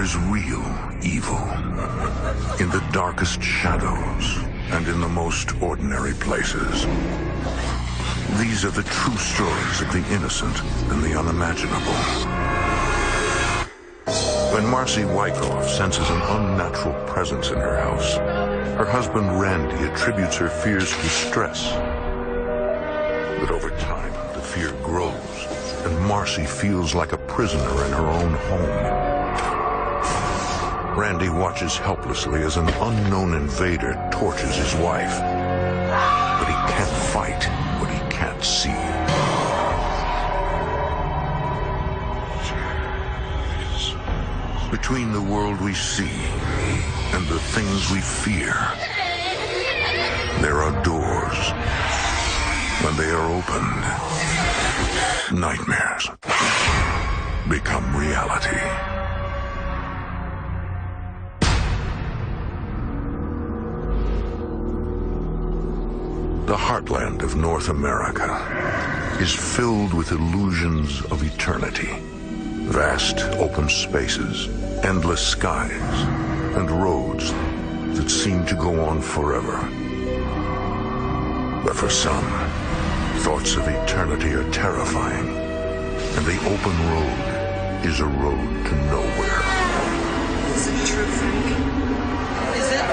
is real evil in the darkest shadows and in the most ordinary places. These are the true stories of the innocent and the unimaginable. When Marcy Wyckoff senses an unnatural presence in her house, her husband Randy attributes her fears to stress. But over time, the fear grows, and Marcy feels like a prisoner in her own home. Randy watches helplessly as an unknown invader tortures his wife. But he can't fight what he can't see. Between the world we see and the things we fear, there are doors. When they are opened, nightmares become reality. The heartland of North America is filled with illusions of eternity. Vast open spaces, endless skies, and roads that seem to go on forever. But for some, thoughts of eternity are terrifying, and the open road is a road to nowhere. Is it true, Frank? Is it?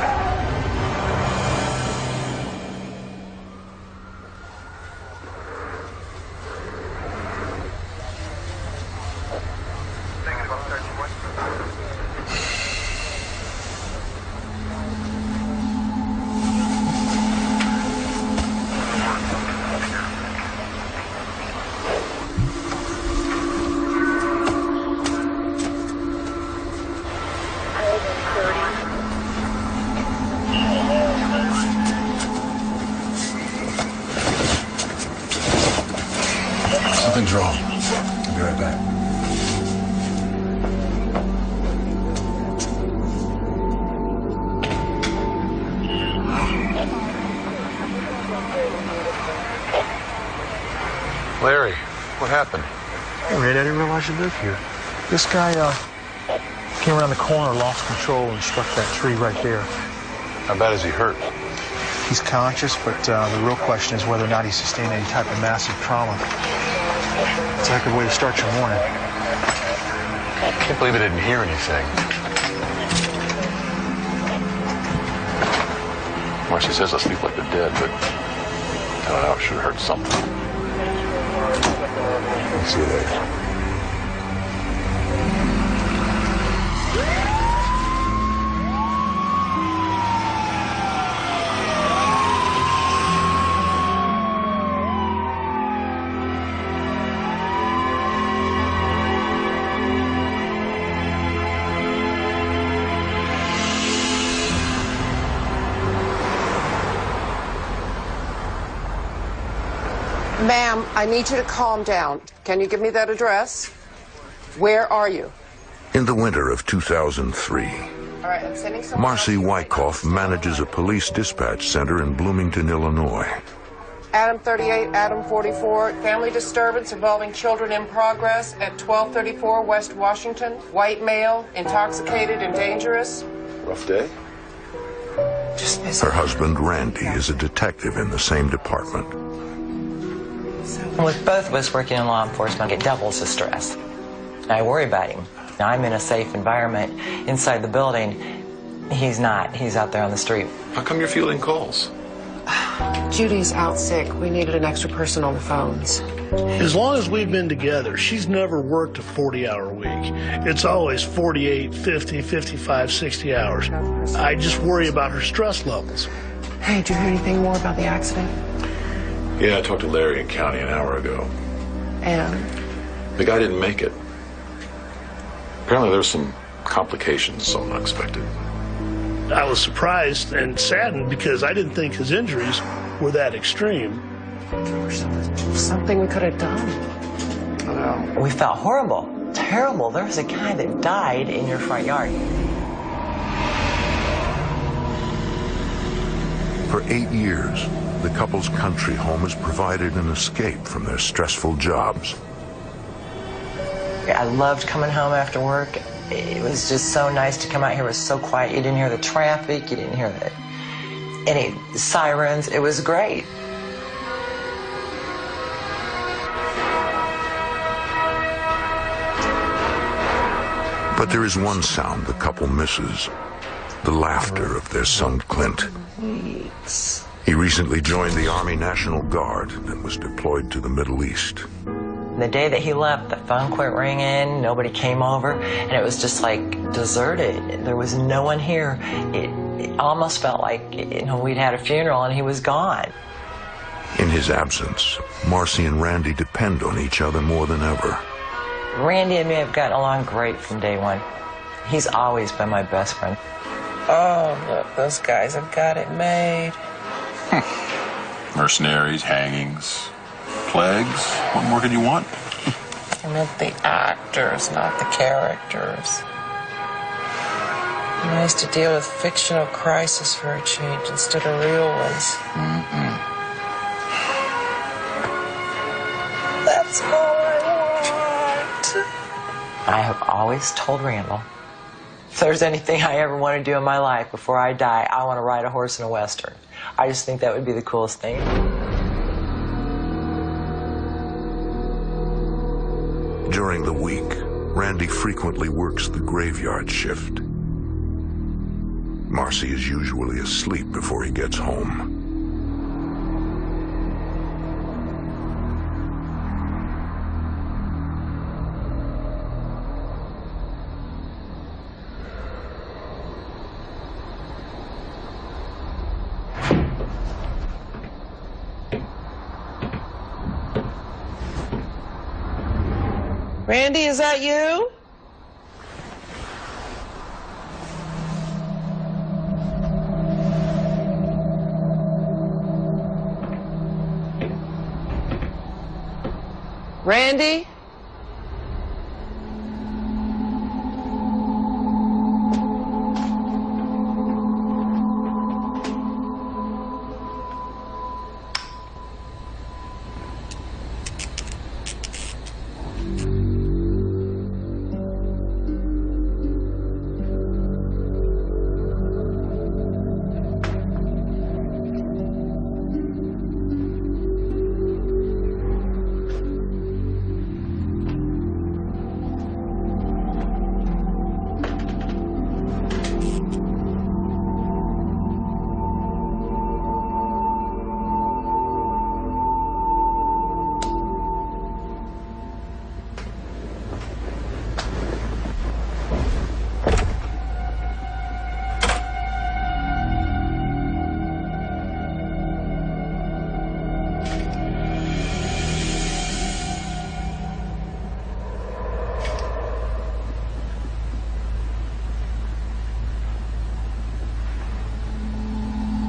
Something's wrong. I'll be right back. Larry, what happened? Hey, Red, I didn't realize you lived here. This guy came around the corner, lost control, and struck that tree right there. How bad is he hurt? He's conscious, but the real question is whether or not he sustained any type of massive trauma. It's a good way to start your morning. I can't believe I didn't hear anything. Marcy says I sleep like the dead, but I don't know, I should have heard something. I'll see you later. Ma'am, I need you to calm down. Can you give me that address? Where are you? In the winter of 2003, All right, I'm sending someone Marcy else. Wyckoff manages a police dispatch center in Bloomington, Illinois. Adam 38, Adam 44, family disturbance involving children in progress at 1234 West Washington. White male, intoxicated and dangerous. Rough day? Just busy. Her husband, Randy, is a detective in the same department. With both of us working in law enforcement, it doubles the stress. I worry about him. I'm in a safe environment inside the building. He's not. He's out there on the street. How come you're fielding calls? Judy's out sick. We needed an extra person on the phones. As long as we've been together, she's never worked a 40-hour week. It's always 48, 50, 55, 60 hours. I just worry about her stress levels. Hey, did you hear anything more about the accident? Yeah, I talked to Larry in county an hour ago. And? The guy didn't make it. Apparently there were some complications, something unexpected. I was surprised and saddened because I didn't think his injuries were that extreme. Something we could have done. I know. We felt horrible, terrible. There was a guy that died in your front yard. For 8 years, the couple's country home has provided an escape from their stressful jobs. I loved coming home after work It was just so nice to come out here. It was so quiet. You didn't hear the traffic. You didn't hear any sirens. It was great. But there is one sound the couple misses. The laughter of their son Clint. He recently joined the Army National Guard and was deployed to the Middle East. The day that he left, the phone quit ringing, nobody came over, and it was just like deserted. There was no one here. It almost felt like, we'd had a funeral and he was gone. In his absence, Marcy and Randy depend on each other more than ever. Randy and me have gotten along great from day one. He's always been my best friend. Oh, look, those guys have got it made. Mercenaries, hangings, plagues. What more could you want? I meant the actors, not the characters. Nice to deal with fictional crises for a change instead of real ones. That's all I want. I have always told Randall, if there's anything I ever want to do in my life before I die, I want to ride a horse in a Western. I just think that would be the coolest thing. During the week, Randy frequently works the graveyard shift. Marcy is usually asleep before he gets home. Randy, is that you? Randy?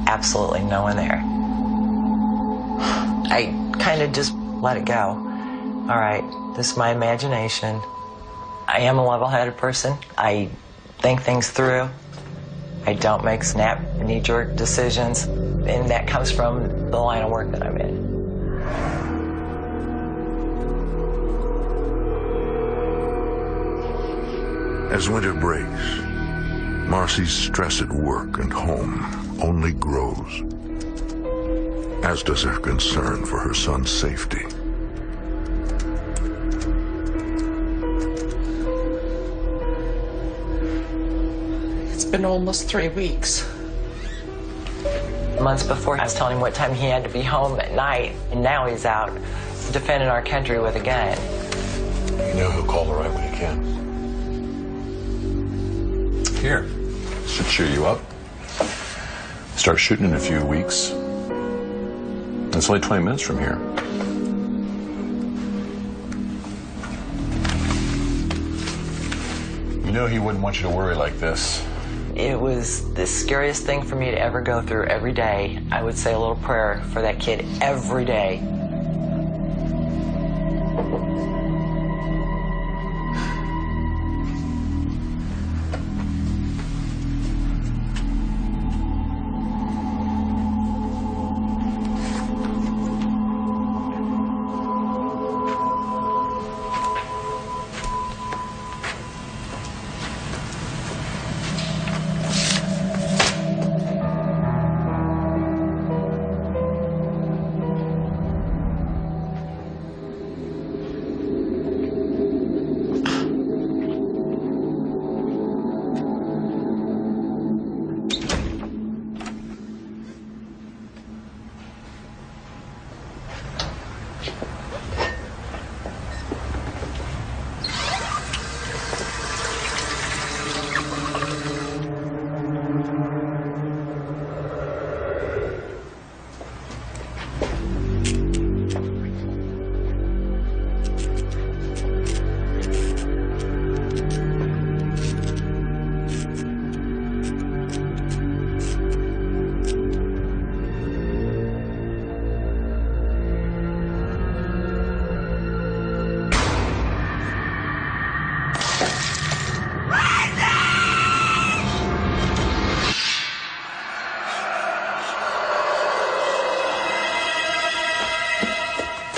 Absolutely no one there. I kind of just let it go. All right, this is my imagination. I am a level-headed person. I think things through. I don't make snap, knee-jerk decisions, and that comes from the line of work that I'm in. As winter breaks, Marcy's stress at work and home only grows, as does her concern for her son's safety. It's been almost 3 weeks. Months before, I was telling him what time he had to be home at night, and now he's out defending our country with a gun. You know he'll call the right when he can. Here, should cheer you up. Start shooting in a few weeks. It's only 20 minutes from here. You know he wouldn't want you to worry like this. It was the scariest thing for me to ever go through every day. I would say a little prayer for that kid every day.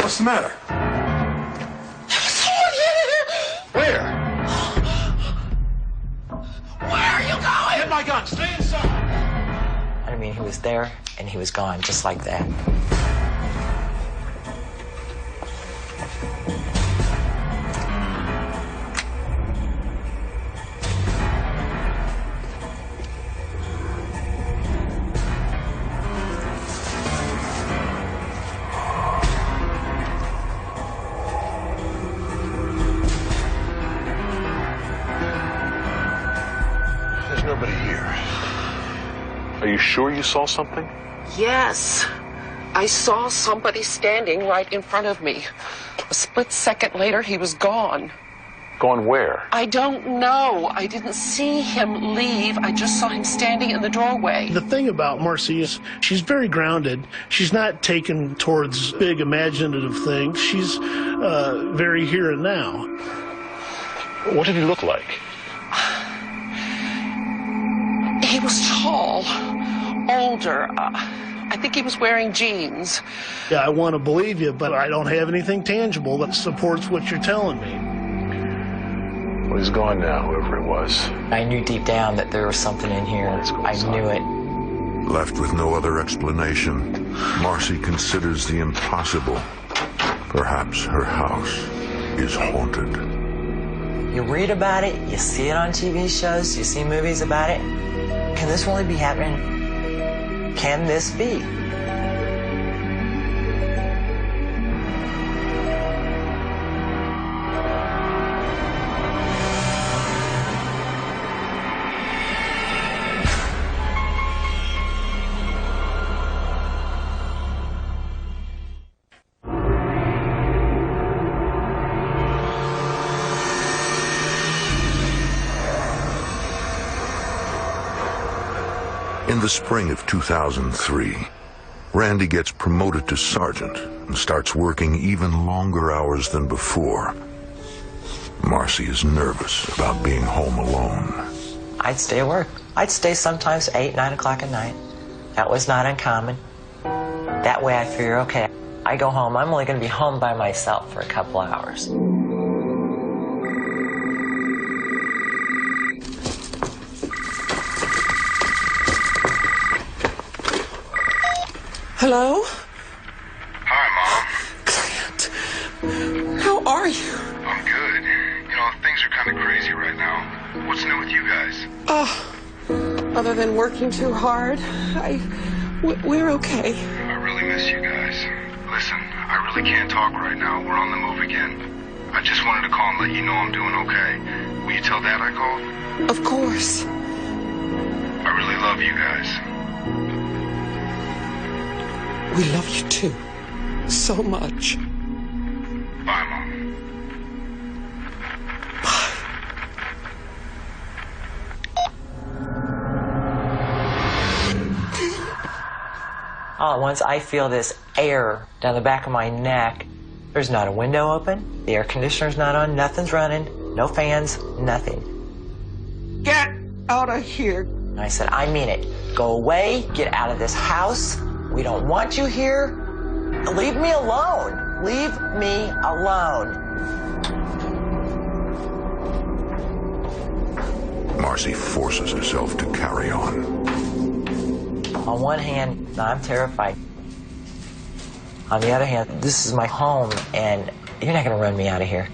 What's the matter? Where? Where are you going? Get my gun. Stay inside. I mean, he was there and he was gone just like that. There's nobody here. Are you sure you saw something? Yes. I saw somebody standing right in front of me. A split second later, he was gone. Gone where? I don't know. I didn't see him leave. I just saw him standing in the doorway. The thing about Marcy is she's very grounded. She's not taken towards big imaginative things. She's very here and now. What did he look like? He was tall, older. I think he was wearing jeans. Yeah, I want to believe you, but I don't have anything tangible that supports what you're telling me. Well, he's gone now, whoever it was. I knew deep down that there was something in here. I knew it. Left with no other explanation, Marcy considers the impossible. Perhaps her house is haunted. You read about it, you see it on TV shows, you see movies about it. Can this really be happening? Can this be? In the spring of 2003, Randy gets promoted to sergeant and starts working even longer hours than before. Marcy is nervous about being home alone. I'd stay at work. I'd stay sometimes 8, 9 o'clock at night. That was not uncommon. That way I figure, okay, I go home, I'm only going to be home by myself for a couple of hours. Hello? Hi, Mom. Clint, how are you? I'm good. You know, things are kind of crazy right now. What's new with you guys? Other than working too hard, we're okay. I really miss you guys. Listen, I really can't talk right now. We're on the move again. I just wanted to call and let you know I'm doing okay. Will you tell Dad I called? Of course. I really love you guys. We love you too. So much. Bye, Mom. All at once, I feel this air down the back of my neck. There's not a window open. The air conditioner's not on. Nothing's running. No fans. Nothing. Get out of here. And I said, I mean it. Go away. Get out of this house. We don't want you here. Leave me alone. Leave me alone. Marcy forces herself to carry on. On one hand, I'm terrified. On the other hand, this is my home, and you're not going to run me out of here.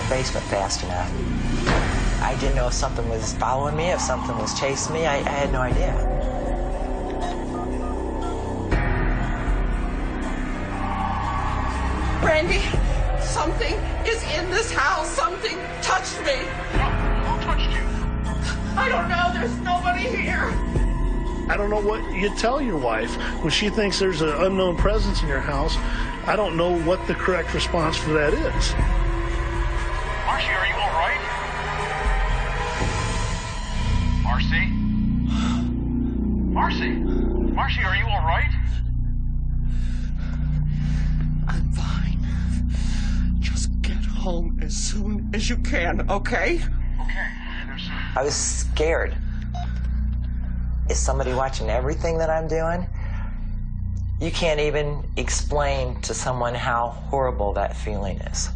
basement fast enough. I didn't know if something was following me, if something was chasing me. I had no idea. Randy, something is in this house. Something touched me. Who touched you? I don't know. There's nobody here. I don't know what you tell your wife when she thinks there's an unknown presence in your house. I don't know what the correct response for that is. Marcy, are you all right? Marcy? Marcy? Marcy, are you all right? I'm fine. Just get home as soon as you can, okay? Okay. I was scared. Is somebody watching everything that I'm doing? You can't even explain to someone how horrible that feeling is.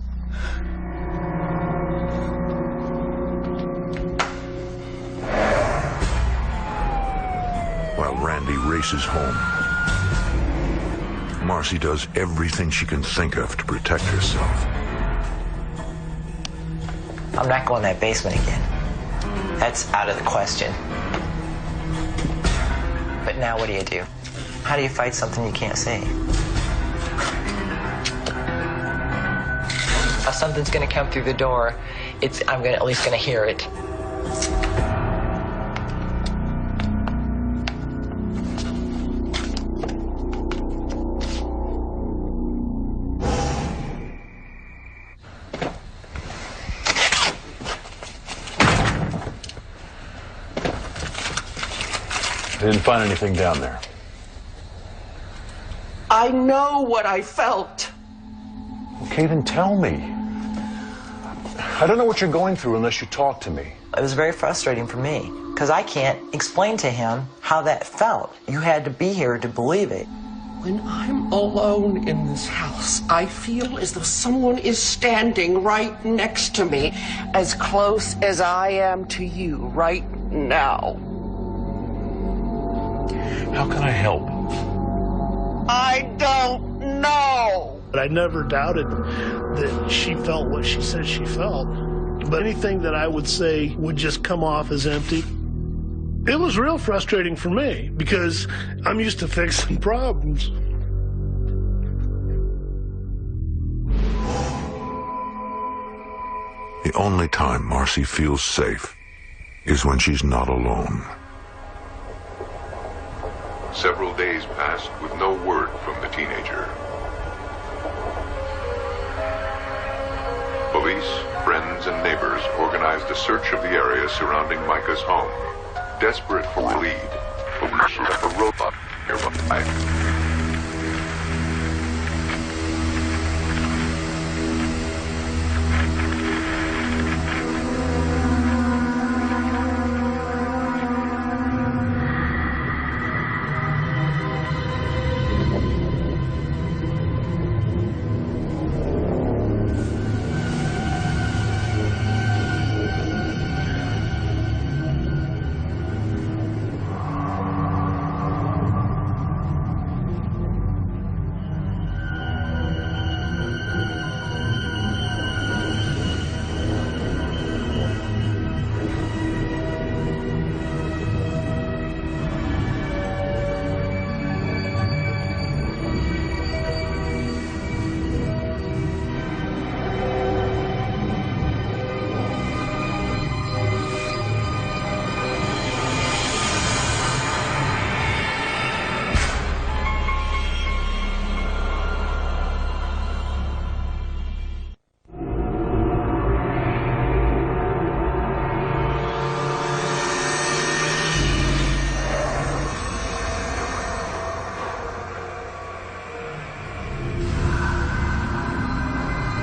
While Randy races home, Marcy does everything she can think of to protect herself. I'm not going in that basement again. That's out of the question. But now what do? How do you fight something you can't see? If something's gonna come through the door, I'm at least gonna hear it. I didn't find anything down there. I know what I felt. Okay, then tell me. I don't know what you're going through unless you talk to me. It was very frustrating for me because I can't explain to him how that felt. You had to be here to believe it. When I'm alone in this house, I feel as though someone is standing right next to me, as close as I am to you right now. How can I help? I don't know. But I never doubted that she felt what she said she felt. But anything that I would say would just come off as empty. It was real frustrating for me because I'm used to fixing problems. The only time Marcy feels safe is when she's not alone. Several days passed with no word from the teenager. Police, friends, and neighbors organized a search of the area surrounding Micah's home. Desperate for a lead, police left a robot nearby.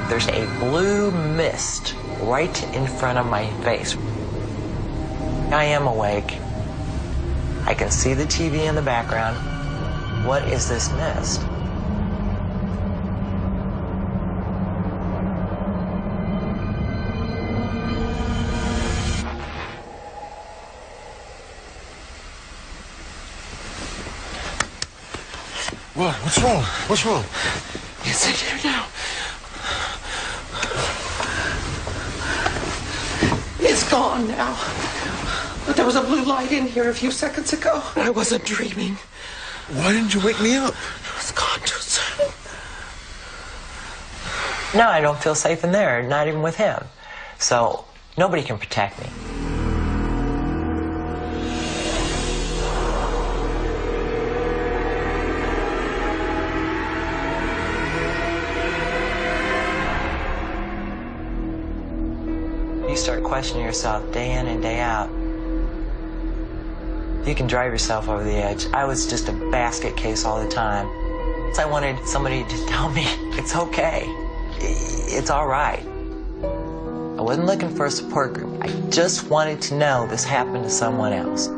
There's a blue mist right in front of my face. I am awake. I can see the TV in the background. What is this mist? What? What's wrong? What's wrong? It's in here now. gone now. But there was a blue light in here a few seconds ago. I wasn't dreaming. Why didn't you wake me up? I was conscious. No, I don't feel safe in there, not even with him. So nobody can protect me. You start questioning yourself day in and day out. You can drive yourself over the edge. I was just a basket case all the time. I wanted somebody to tell me it's okay. It's all right. I wasn't looking for a support group. I just wanted to know this happened to someone else.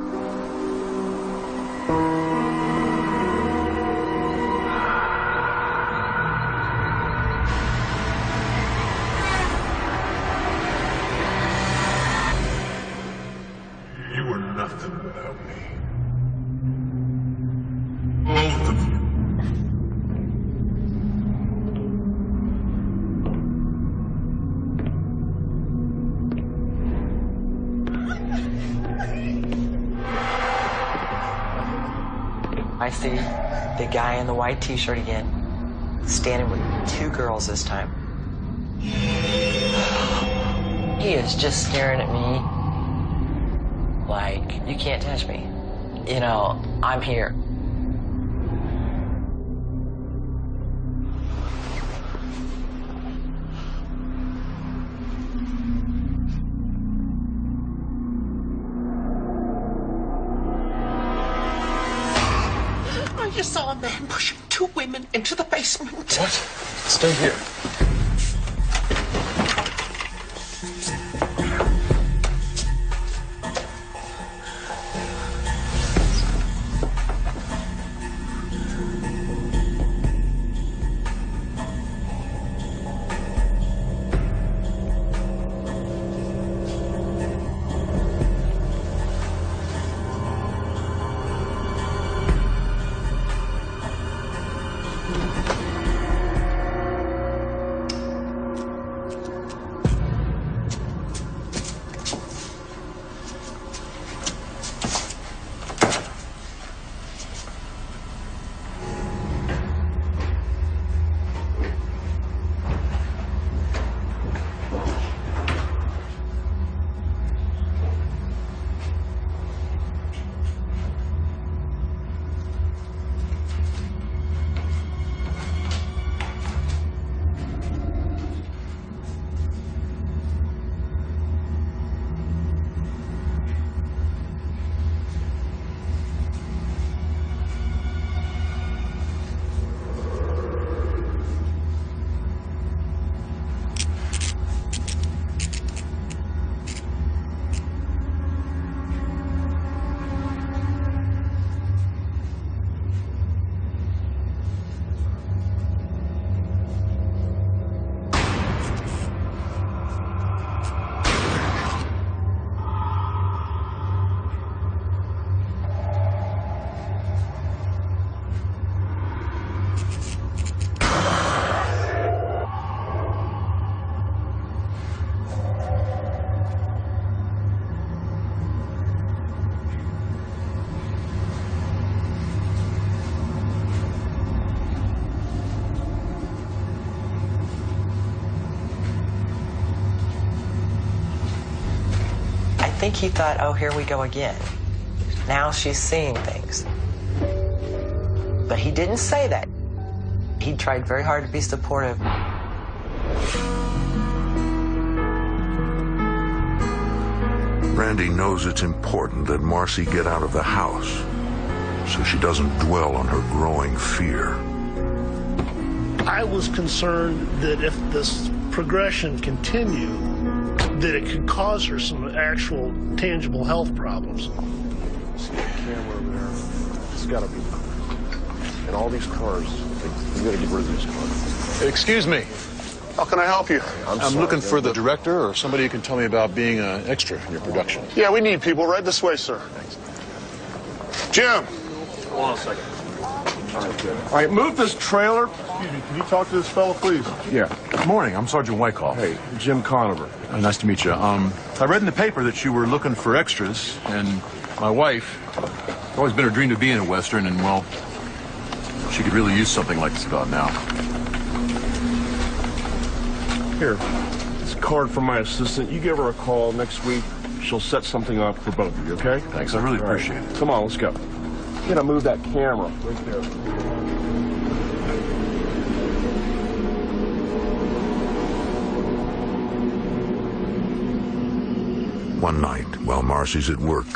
You were nothing without me. Both of you. I see the guy in the white t-shirt again, standing with two girls this time. He is just staring at me like, you can't touch me. You know, I'm here. I just saw a man pushing two women into the basement. What? Stay here. I think he thought, oh, here we go again. Now she's seeing things. But he didn't say that. He tried very hard to be supportive. Randy knows it's important that Marcy get out of the house so she doesn't dwell on her growing fear. I was concerned that if this progression continued, that it could cause her some actual tangible health problems. See the camera over there? It's got to be. And all these cars, we got to get rid of these cars. Excuse me. How can I help you? I'm looking for the director or somebody who can tell me about being an extra in your production. Yeah, we need people right this way, sir. Jim. Hold on a second. All right, move this trailer. Excuse me, can you talk to this fellow, please? Yeah. Good morning. I'm Sergeant Wyckoff. Hey, Jim Conover. Nice to meet you. I read in the paper that you were looking for extras, and my wife, it's always been her dream to be in a Western, and, well, she could really use something like this about now. Here, it's a card from my assistant. You give her a call next week. She'll set something up for both of you, okay? Thanks. I really appreciate it. Come on, let's go. You gotta move that camera right there. One night, while Marcy's at work,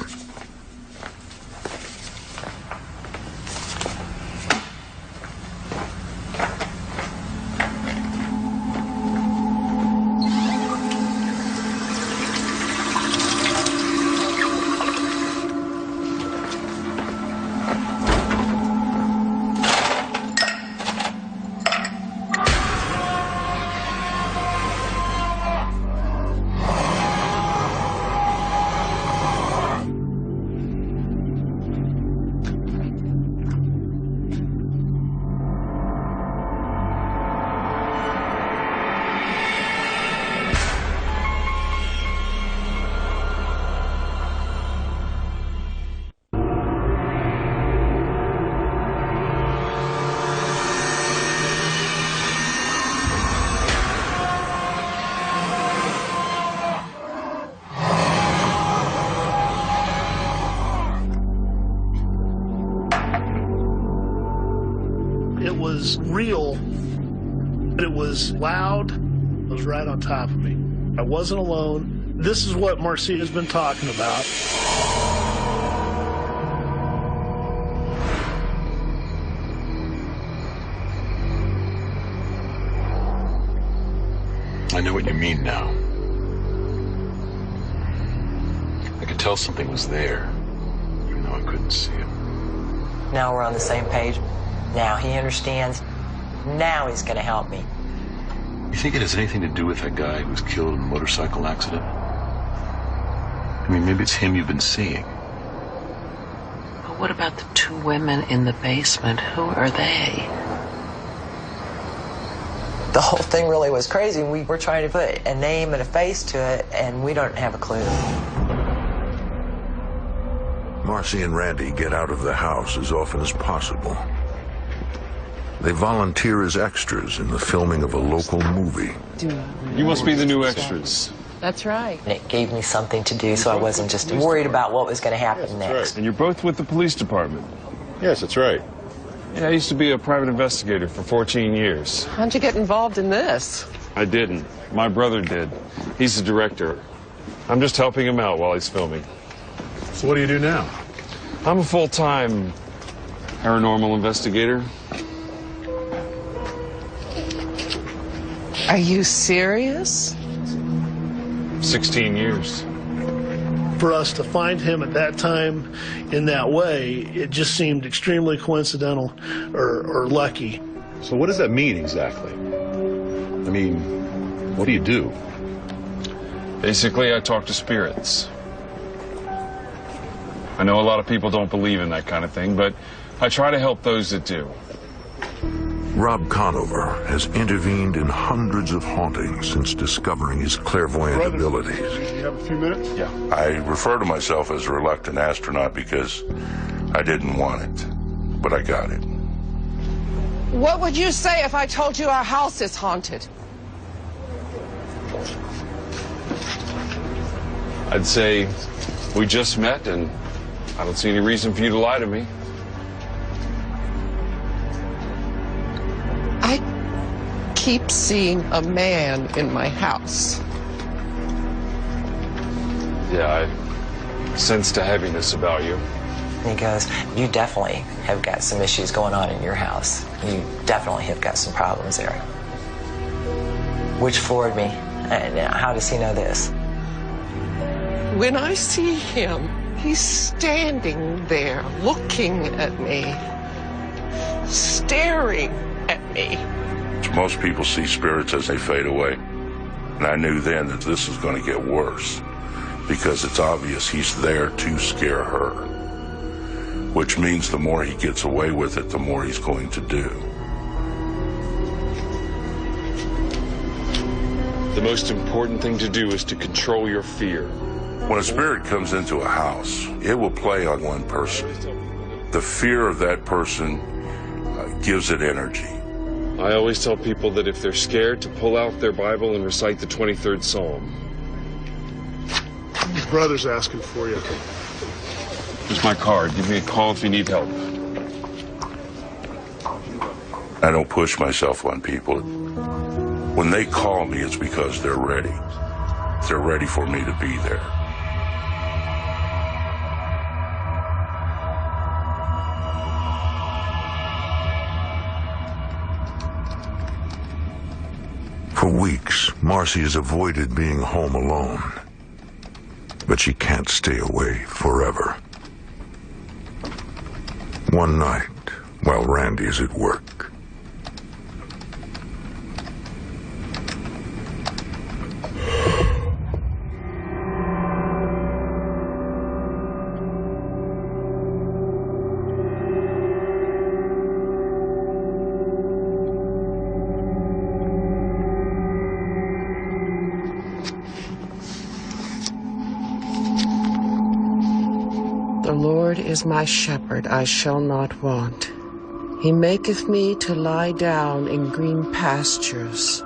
It was real, but it was loud. It was right on top of me. I wasn't alone. This is what Marcia has been talking about. I know what you mean now. I could tell something was there, even though I couldn't see it. Now we're on the same page. Now he understands. Now he's going to help me. You think it has anything to do with that guy who was killed in a motorcycle accident? I mean, maybe it's him you've been seeing. But what about the two women in the basement? Who are they? The whole thing really was crazy. We were trying to put a name and a face to it, and we don't have a clue. Marcy and Randy get out of the house as often as possible. They volunteer as extras in the filming of a local movie. You must be the new extras. That's right. And it gave me something to do, so I wasn't just worried about what was going to happen next. And you're both with the police department. Yes, that's right. Yeah, I used to be a private investigator for 14 years. How'd you get involved in this? I didn't. My brother did. He's the director. I'm just helping him out while he's filming. So what do you do now? I'm a full-time paranormal investigator. Are you serious? 16 years. For us to find him at that time in that way, it just seemed extremely coincidental or lucky. So what does that mean exactly? I mean, what do you do? Basically, I talk to spirits. I know a lot of people don't believe in that kind of thing, but I try to help those that do. Rob Conover has intervened in hundreds of hauntings since discovering his clairvoyant abilities. You have a few minutes? Yeah. I refer to myself as a reluctant astronaut because I didn't want it, but I got it. What would you say if I told you our house is haunted? I'd say we just met, and I don't see any reason for you to lie to me. I keep seeing a man in my house. Yeah, I sensed a heaviness about you. And he goes, you definitely have got some issues going on in your house. You definitely have got some problems there. Which floored me. And how does he know this? When I see him, he's standing there looking at me, staring at me. Most people see spirits as they fade away. And I knew then that this was going to get worse because it's obvious he's there to scare her. which means the more he gets away with it, the more he's going to do. The most important thing to do is to control your fear. When a spirit comes into a house, it will play on one person. The fear of that person gives it energy. I always tell people that if they're scared, to pull out their Bible and recite the 23rd Psalm. Your brother's asking for you. Here's my card. Give me a call if you need help. I don't push myself on people. When they call me, it's because they're ready. They're ready for me to be there. For weeks, Marcy has avoided being home alone. But she can't stay away forever. One night, while Randy is at work, The Lord is my shepherd, I shall not want. He maketh me to lie down in green pastures.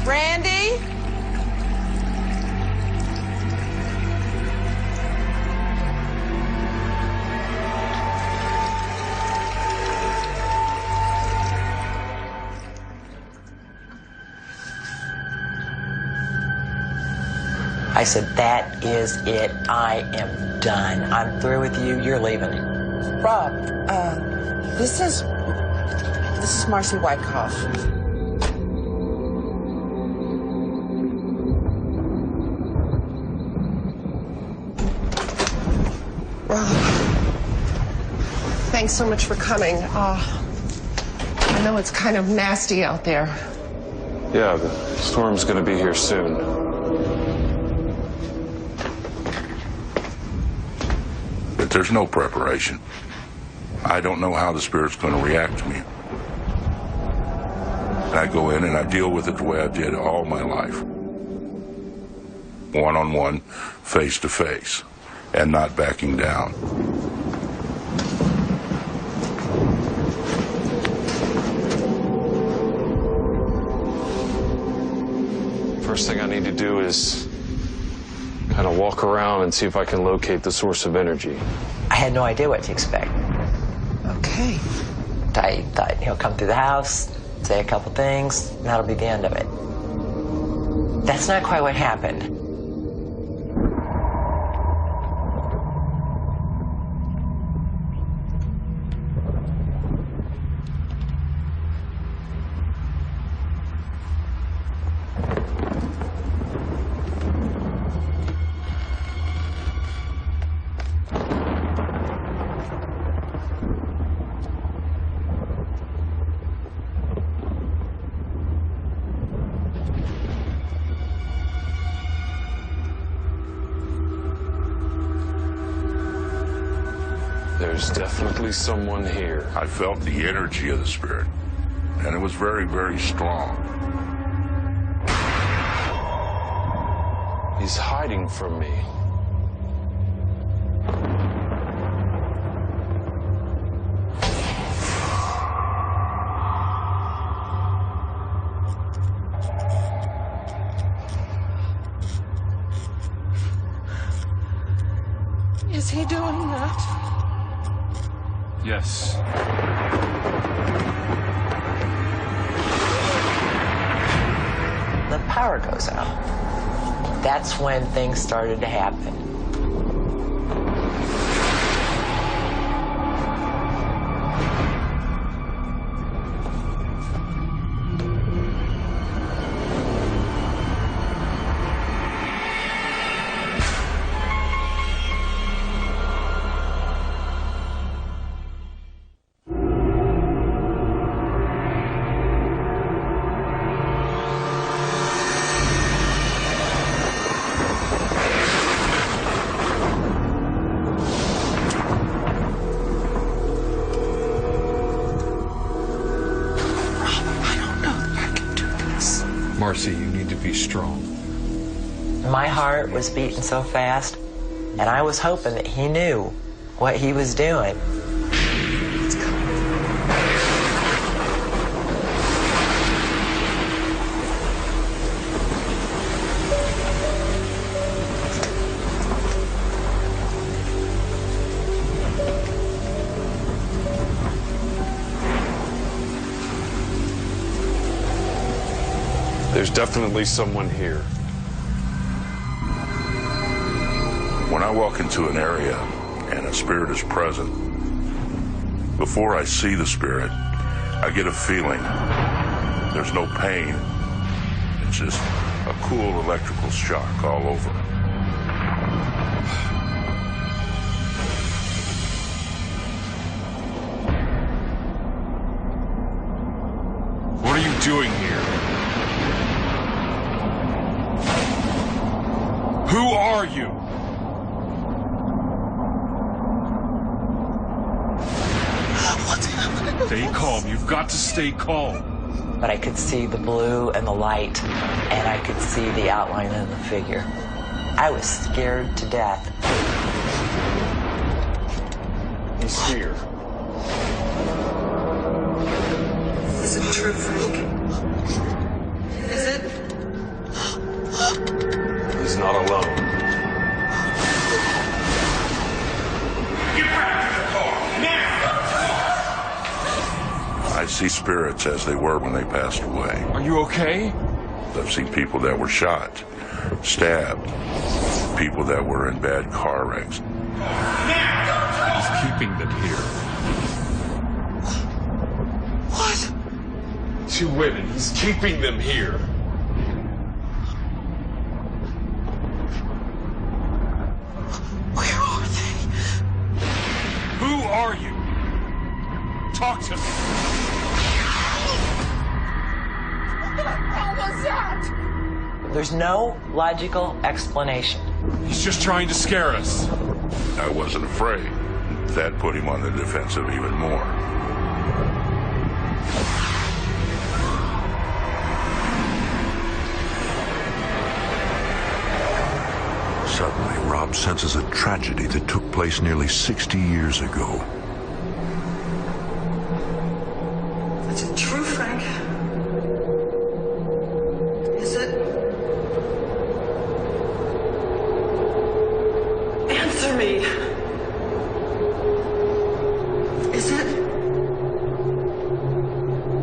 Randy? I said, that is it. I am done. I'm through with you. You're leaving. Rob, this is Marcy Wyckoff. Rob, thanks so much for coming. I know it's kind of nasty out there. Yeah, the storm's gonna be here soon. But there's no preparation. I don't know how the spirit's going to react to me. And I go in and I deal with it the way I did all my life. One-on-one, face-to-face, and not backing down. First thing I need to do is kind of walk around and see if I can locate the source of energy. I had no idea what to expect. Okay. I thought he'll come through the house, say a couple things, and that'll be the end of it. That's not quite what happened. There's definitely someone here. I felt the energy of the spirit, and it was very, very strong. He's hiding from me. Is he doing that? Yes. The power goes out. That's when things started to happen. Marcy, you need to be strong. My heart was beating so fast, and I was hoping that he knew what he was doing. There's definitely someone here. When I walk into an area and a spirit is present, before I see the spirit, I get a feeling. There's no pain. It's just a cool electrical shock all over. What are you doing here? Who are you? Stay calm. You've got to stay calm. But I could see the blue and the light, and I could see the outline of the figure. I was scared to death. He's here. Is it true, Frank? Is it? He's not alone. Get back to the car, now! I see spirits as they were when they passed away. Are you okay? I've seen people that were shot, stabbed, people that were in bad car wrecks. He's keeping them here. What? 2 women. He's keeping them here. Where are they? Who are you? Talk to me. What was that? There's no logical explanation. He's just trying to scare us. I wasn't afraid. That put him on the defensive even more. Suddenly, Rob senses a tragedy that took place nearly 60 years ago. Is it true, Frank? Is it? Answer me. Is it?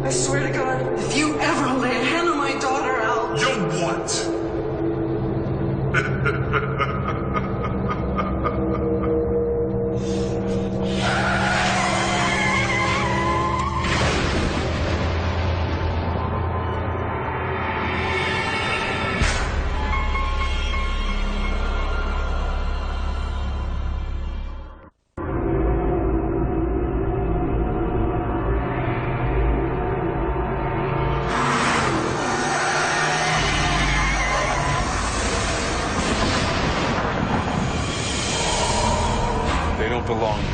I swear to God, if you ever lay a hand on my daughter, I'll... You what? Belong here.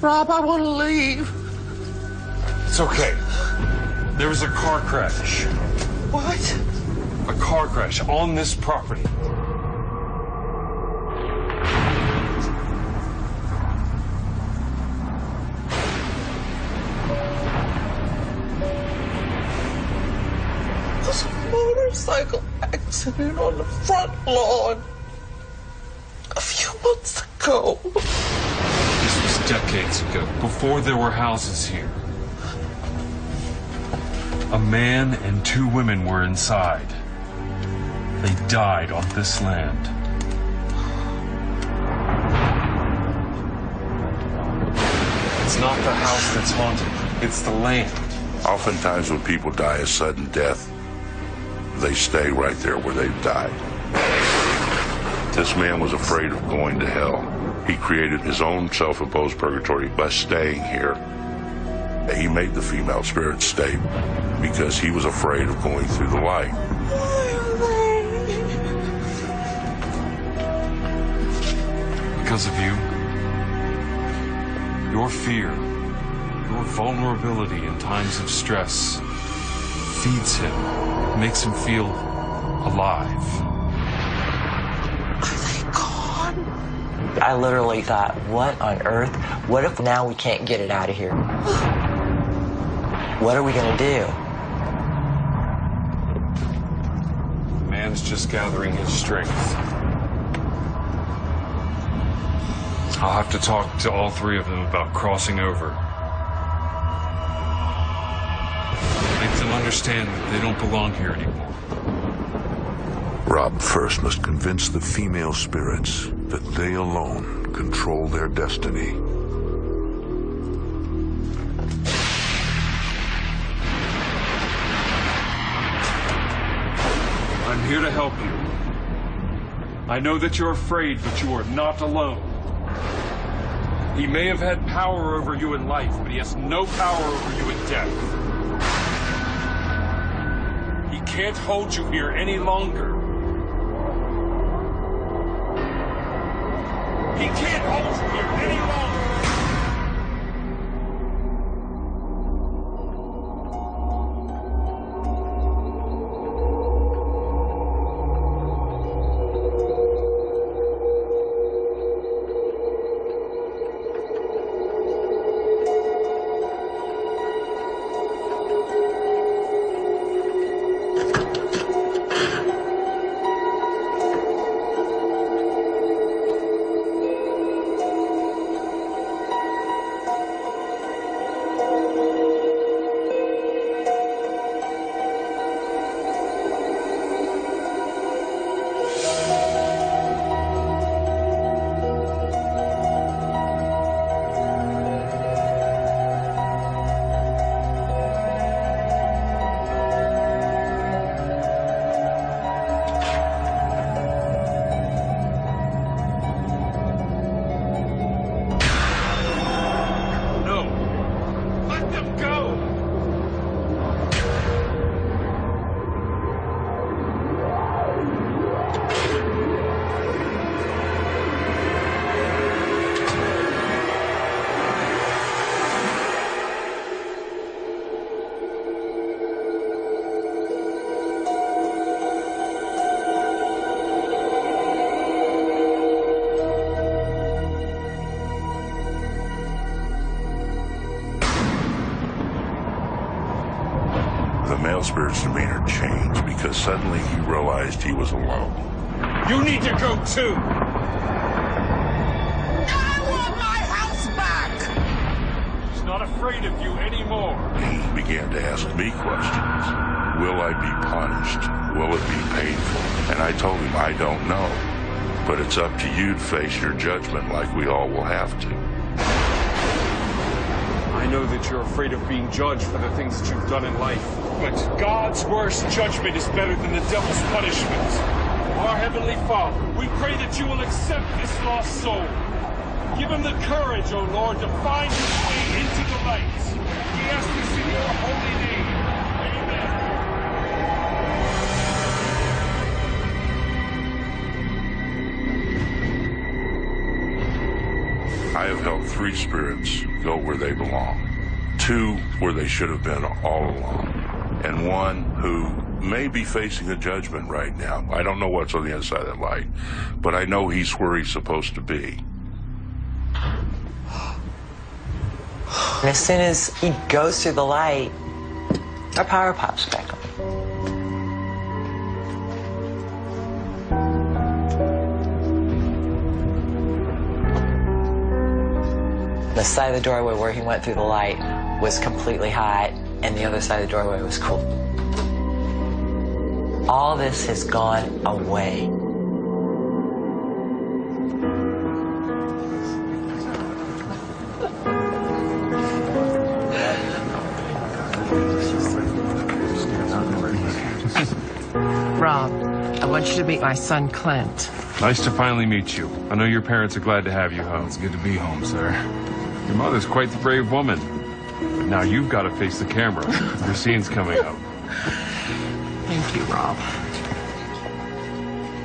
Rob, I want to leave. It's okay. There was a car crash. What? A car crash on this property. It was a motorcycle accident on the front lawn. A few months ago. This was decades ago, before there were houses here. A man and 2 women were inside. They died on this land. It's not the house that's haunted, it's the land. Oftentimes when people die a sudden death, they stay right there where they've died. This man was afraid of going to hell. He created his own self-imposed purgatory by staying here. He made the female spirit stay because he was afraid of going through the light. Because of you. Your fear, your vulnerability in times of stress, feeds him, makes him feel alive. I literally thought, what on earth? What if now we can't get it out of here? What are we going to do? Man's just gathering his strength. I'll have to talk to all three of them about crossing over. Make them understand that they don't belong here anymore. Rob first must convince the female spirits that they alone control their destiny. I'm here to help you. I know that you're afraid, but you are not alone. He may have had power over you in life, but he has no power over you in death. He can't hold you here any longer. He can't hold you here any longer. Spirit's demeanor changed because suddenly he realized he was alone. You need to go too! I want my house back! He's not afraid of you anymore. He began to ask me questions. Will I be punished? Will it be painful? And I told him I don't know. But it's up to you to face your judgment like we all will have to. I know that you're afraid of being judged for the things that you've done in life. But God's worst judgment is better than the devil's punishment. Our Heavenly Father, we pray that you will accept this lost soul. Give him the courage, O Lord, to find his way into the light. We ask this in your holy name. Amen. I have helped 3 spirits go where they belong. 2 where they should have been all along. And 1 who may be facing a judgment right now. I don't know what's on the other side of that light, but I know he's where he's supposed to be. And as soon as he goes through the light, our power pops back on. The side of the doorway where he went through the light was completely hot, and the other side of the doorway was cool. All this has gone away. Rob, I want you to meet my son, Clint. Nice to finally meet you. I know your parents are glad to have you home. It's good to be home, sir. Your mother's quite the brave woman. But now you've got to face the camera. Your scene's coming up. Thank you, Rob.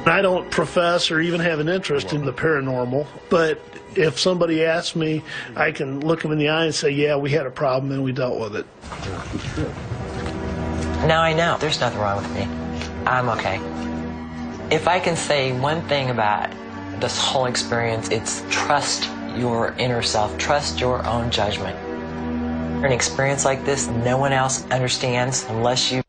I don't profess or even have an interest in the paranormal, but if somebody asks me, I can look them in the eye and say, yeah, we had a problem and we dealt with it. Now I know there's nothing wrong with me. I'm okay. If I can say one thing about this whole experience, it's trust your inner self, trust your own judgment. An experience like this, no one else understands unless you